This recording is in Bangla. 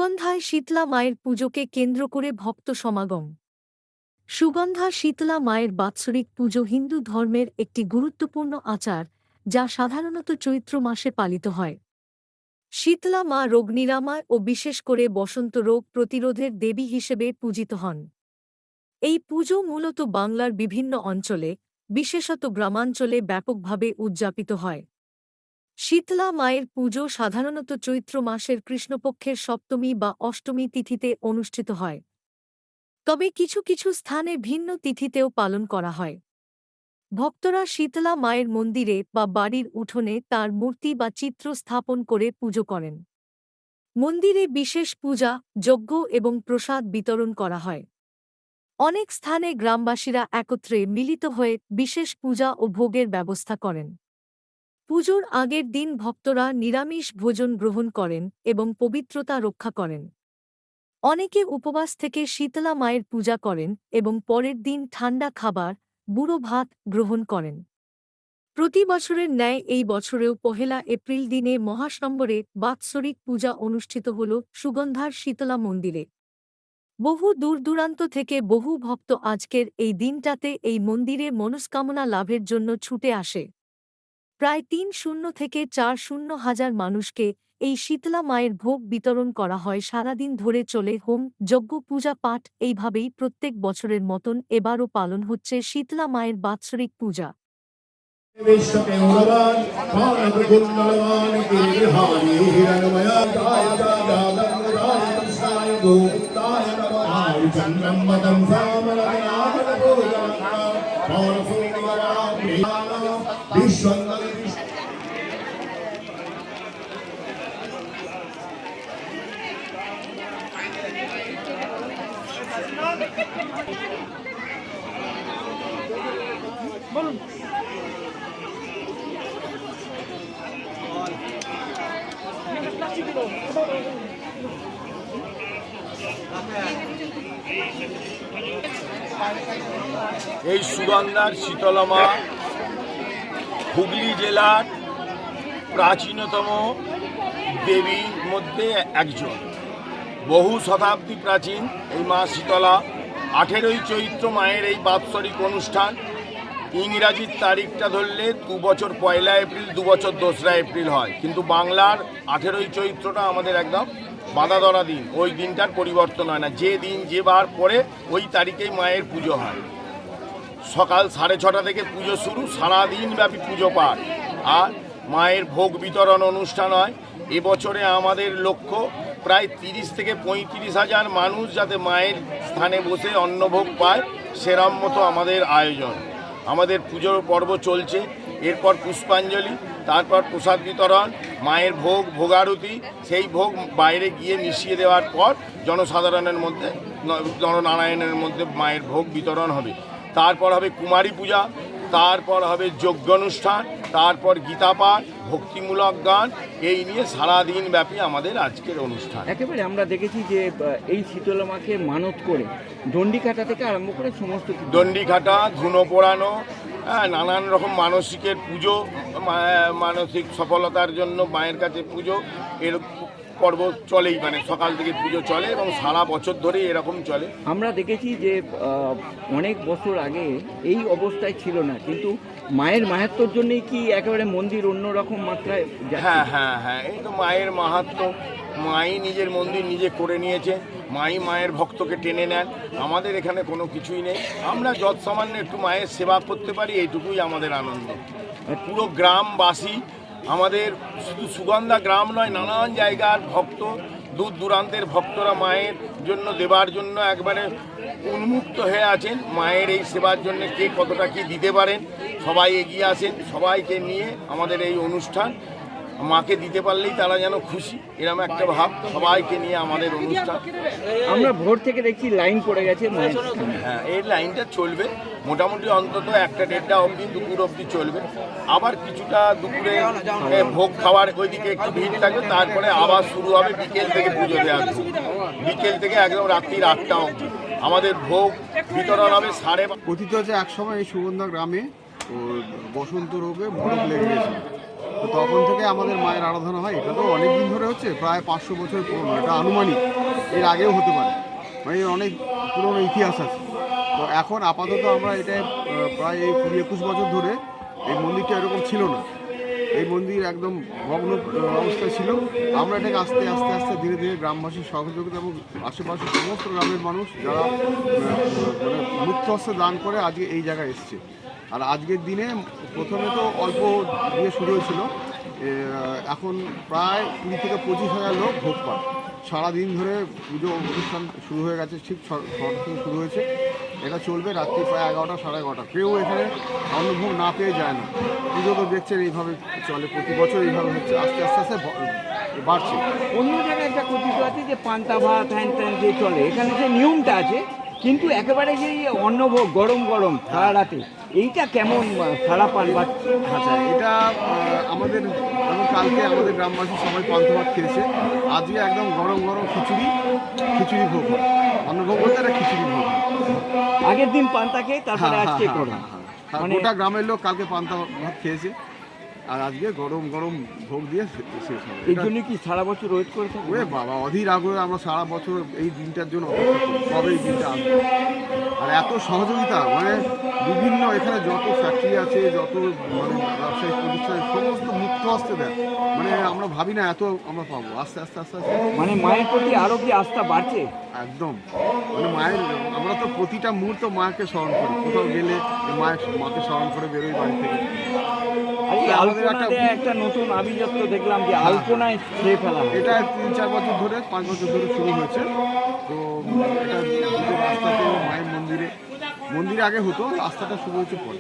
সুগন্ধায় শীতলা মায়ের পুজোকে কেন্দ্র করে ভক্ত সমাগম। সুগন্ধা শীতলা মায়ের বাৎসরিক পুজো হিন্দু ধর্মের একটি গুরুত্বপূর্ণ আচার, যা সাধারণত চৈত্র মাসে পালিত হয়। শীতলা মা রোগ নিরাময় ও বিশেষ করে বসন্ত রোগ প্রতিরোধের দেবী হিসেবে পূজিত হন। এই পুজো মূলত বাংলার বিভিন্ন অঞ্চলে, বিশেষত গ্রামাঞ্চলে ব্যাপকভাবে উদযাপিত হয়। শীতলা মায়ের পুজো সাধারণত চৈত্র মাসের কৃষ্ণপক্ষের সপ্তমী বা অষ্টমী তিথিতে অনুষ্ঠিত হয়, তবে কিছু কিছু স্থানে ভিন্ন তিথিতেও পালন করা হয়। ভক্তরা শীতলা মায়ের মন্দিরে বা বাড়ির উঠোনে তার মূর্তি বা চিত্র স্থাপন করে পুজো করেন। মন্দিরে বিশেষ পূজা, যজ্ঞ এবং প্রসাদ বিতরণ করা হয়। অনেক স্থানে গ্রামবাসীরা একত্রে মিলিত হয়ে বিশেষ পূজা ও ভোগের ব্যবস্থা করেন। পুজোর আগের দিন ভক্তরা নিরামিষ ভোজন গ্রহণ করেন এবং পবিত্রতা রক্ষা করেন। অনেকে উপবাস থেকে শীতলা মায়ের পূজা করেন এবং পরের দিন ঠান্ডা খাবার, বুড়ো ভাত গ্রহণ করেন। প্রতি বছরের ন্যায় এই বছরেও ১ এপ্রিল দিনে মহাসম্বরে বাৎসরিক পূজা অনুষ্ঠিত হল সুগন্ধার শীতলা মন্দিরে। বহু দূরদূরান্ত থেকে বহু ভক্ত আজকের এই দিনটাতে এই মন্দিরে মনস্কামনা লাভের জন্য ছুটে আসে। প্রায় ৩০ থেকে ৪০ হাজার মানুষকে এই শীতলা মায়ের ভোগ বিতরণ করা হয়। সারাদিন ধরে চলে হোম, যজ্ঞ, পূজা পাঠ। এইভাবেই প্রত্যেক বছরের মতন এবারও পালন হচ্ছে শীতলা মায়ের বাৎসরিক পূজা। বলুন। এই সুগন্ধার শীতলা মা হুগলি জেলার প্রাচীনতম দেবীর মধ্যে একজন। বহু শতাব্দী প্রাচীন এই মা শীতলা। 18ই চৈত্র মায়ের এই বাৎসরিক অনুষ্ঠান। ইংরাজির তারিখটা ধরলে 2 বছর 1 এপ্রিল, 2 বছর 2রা এপ্রিল হয়, কিন্তু বাংলার 18ই চৈত্রটা আমাদের একদম বাঁধা ধরা দিন। ওই দিনটার পরিবর্তন হয় না, যে দিন যে বার পরে ওই তারিখেই মায়ের পুজো হয়। সকাল 6:30 থেকে পুজো শুরু, সারাদিন ব্যাপী পুজো পাঠ আর মায়ের ভোগ বিতরণ অনুষ্ঠান হয়। এবছরে আমাদের লক্ষ্য প্রায় 30 থেকে 35 হাজার মানুষ যাতে মায়ের স্থানে বসে অন্নভোগ পায়, সেরম মতো আমাদের আয়োজন। আমাদের পুজোর পর্ব চলছে, এরপর পুষ্পাঞ্জলি, তারপর প্রসাদ বিতরণ, মায়ের ভোগ, ভোগারতি। সেই ভোগ বাইরে গিয়ে মিশিয়ে দেওয়ার পর জনসাধারণের মধ্যে, জননারায়ণের মধ্যে মায়ের ভোগ বিতরণ হবে। তারপর হবে কুমারী পূজা, তারপর হবে যজ্ঞ অনুষ্ঠান, তারপর গীতা পাঠ, ভক্তিমূলক গান। এই নিয়ে সারাদিন ব্যাপী আমাদের আজকের অনুষ্ঠান। একেবারে আমরা দেখেছি যে এই শীতলা মাকে মানত করে দণ্ডিঘাটা থেকে আরম্ভ করে সমস্ত দণ্ডিঘাটা, ধুনো পোড়ানো, নানান রকম মানসিকের পুজো, মানসিক সফলতার জন্য মায়ের কাছে পুজো, এর পর্ব চলেই, মানে সকাল থেকে পুজো চলে এবং সারা বছর ধরে এরকম চলে। আমরা দেখেছি যে অনেক বছর আগে এই অবস্থায় ছিল না, কিন্তু মায়ের মাহাত্ম্যর জন্যই কি একেবারে মন্দির অন্যরকম মাত্রায়? হ্যাঁ হ্যাঁ হ্যাঁ, এই তো মায়ের মাহাত্ম্য। মাই নিজের মন্দির নিজে করে নিয়েছে, মাই মায়ের ভক্তকে টেনে নেন। আমাদের এখানে কোনো কিছুই নেই, আমরা যৎসামান্য একটু মায়ের সেবা করতে পারি, এইটুকুই আমাদের আনন্দ। পুরো গ্রামবাসী, আমাদের শুধু সুগন্ধা গ্রাম নয়, নানান জায়গার ভক্ত, দূর দূরান্তের ভক্তরা মায়ের জন্য দেবার জন্য একবারে উন্মুক্ত হয়ে আছেন। মায়ের এই সেবার জন্য কে কতটা কি দিতে পারেন, সবাই এগিয়ে আসেন। সবাইকে নিয়ে আমাদের এই অনুষ্ঠান, মাকে দিতে পারলেই তারা যেন খুশি, এরকম একটা ভাব। সবাইকে নিয়ে আমাদের অনুষ্ঠান। আমরা ভোর থেকে দেখছি লাইন পড়ে গেছে মায়ের। হ্যাঁ, এই লাইনটা চলবে মোটামুটি অন্তত 1টা-1:30টা অবধি, দুপুর অবধি চলবে। আবার কিছুটা দুপুরে ভোগ খাওয়ার ওইদিকে একটু ভিড় থাকবে, তারপরে আবার শুরু হবে বিকেল থেকে পুজো দেওয়ার। বিকেল থেকে একদম রাত্রির 8টা অবধি আমাদের ভোগ বিতরণ হবে। কথিত হচ্ছে একসময় এই সুগন্ধা গ্রামে বসন্ত রোগে ভরক লেগে গেছিল, তো তখন থেকে আমাদের মায়ের আরাধনা হয়। এটা তো অনেক দিন ধরে হচ্ছে, প্রায় 500 বছর পুরনো, এটা আনুমানিক, এর আগেও হতে পারে, মানে এর অনেক পুরনো ইতিহাস আছে। তো এখন আপাতত আমরা এটা প্রায় এই 20-21 বছর ধরে এই মন্দিরটা এরকম ছিল না, এই মন্দির একদম ভগ্ন অবস্থায় ছিল। আমরা এটাকে আস্তে আস্তে আস্তে ধীরে ধীরে গ্রামবাসীর সহযোগিতা এবং আশেপাশের সমস্ত গ্রামের মানুষ যারা মানে মুক্ত হস্তে দান করে আজকে এই জায়গায় এসছে। আর আজকের দিনে প্রথমে তো অল্প দিয়ে শুরু হয়েছিল, এখন প্রায় 20 থেকে 25,000 লোক ভোগ পায়। সারাদিন ধরে পুজো অনুষ্ঠান শুরু হয়ে গেছে, ঠিক ছটা থেকে শুরু হয়েছে, এটা চলবে রাত্রি প্রায় 11টা, 11:30। কেউ এখানে অন্নভোগ না পেয়ে যায় না। পুজো তো দেখছেন এইভাবে চলে, প্রতি বছর এইভাবে হচ্ছে, আস্তে আস্তে আস্তে বাড়ছে। অন্য জায়গায় একটা কথিত আছে যে পান্তা ভাত হ্যান ত্যান দিয়ে চলে, এখানে যে নিয়মটা আছে, কিন্তু একেবারে যে অন্নভোগ গরম গরম সারা রাতে, এইটা কেমন সারা পান বা? আচ্ছা, এটা আমাদের যেমন কালকে আমাদের গ্রামবাসী সবাই পান্তা ভাত খেয়েছে, আজকে একদম গরম গরম খিচুড়ি ভোগ হয়। অন্নভোগ বলতে একটা খিচুড়ি ভোগ হয়। আগের দিন পান্তা খেয়ে তারপরে আজকে করো, মানে গোটা গ্রামের লোক কালকে পান্তা ভাত খেয়েছে, আর আজকে গরম গরম ভোগ দিয়ে শেষ হবে। এই জন্য কি সারা বছর ওয়েট করে থাকবে? ওরে বাবা, অধীর আগ্রহে আমরা সারা বছর এই দিনটার জন্য অপেক্ষা করি, কবে এই দিনটা আসবে। আর এত সহযোগিতা, মানে বিভিন্ন এখানে যত ফ্যাক্টরি আছে, যত মানে ব্যবসায়িক প্রতিষ্ঠান, সমস্ত মুক্ত হস্তে দেয়, মানে আমরা ভাবি না এত আমরা পাবো। আস্তে আস্তে আস্তে আস্তে মানে মায়ের প্রতি আরো কি আস্থা বাড়ছে? একদম, মানে মায়ের, আমরা তো প্রতিটা মুহূর্ত মাকে স্মরণ করি, কোথাও গেলে মাকে স্মরণ করে বেরোই বাড়ি থেকে। আর এই আলপনাতে একটা নতুন আভিজাত্য দেখলাম যে আলপনায় স্প্রে ফেলা হয়। এটা 3-4 বছর ধরে, 5 বছর ধরে শুরু হয়েছে। তো এটা দুটো রাস্তাতে মায়ের মন্দিরে আগে হতো, রাস্তাটা শুরু হয়েছে পরে।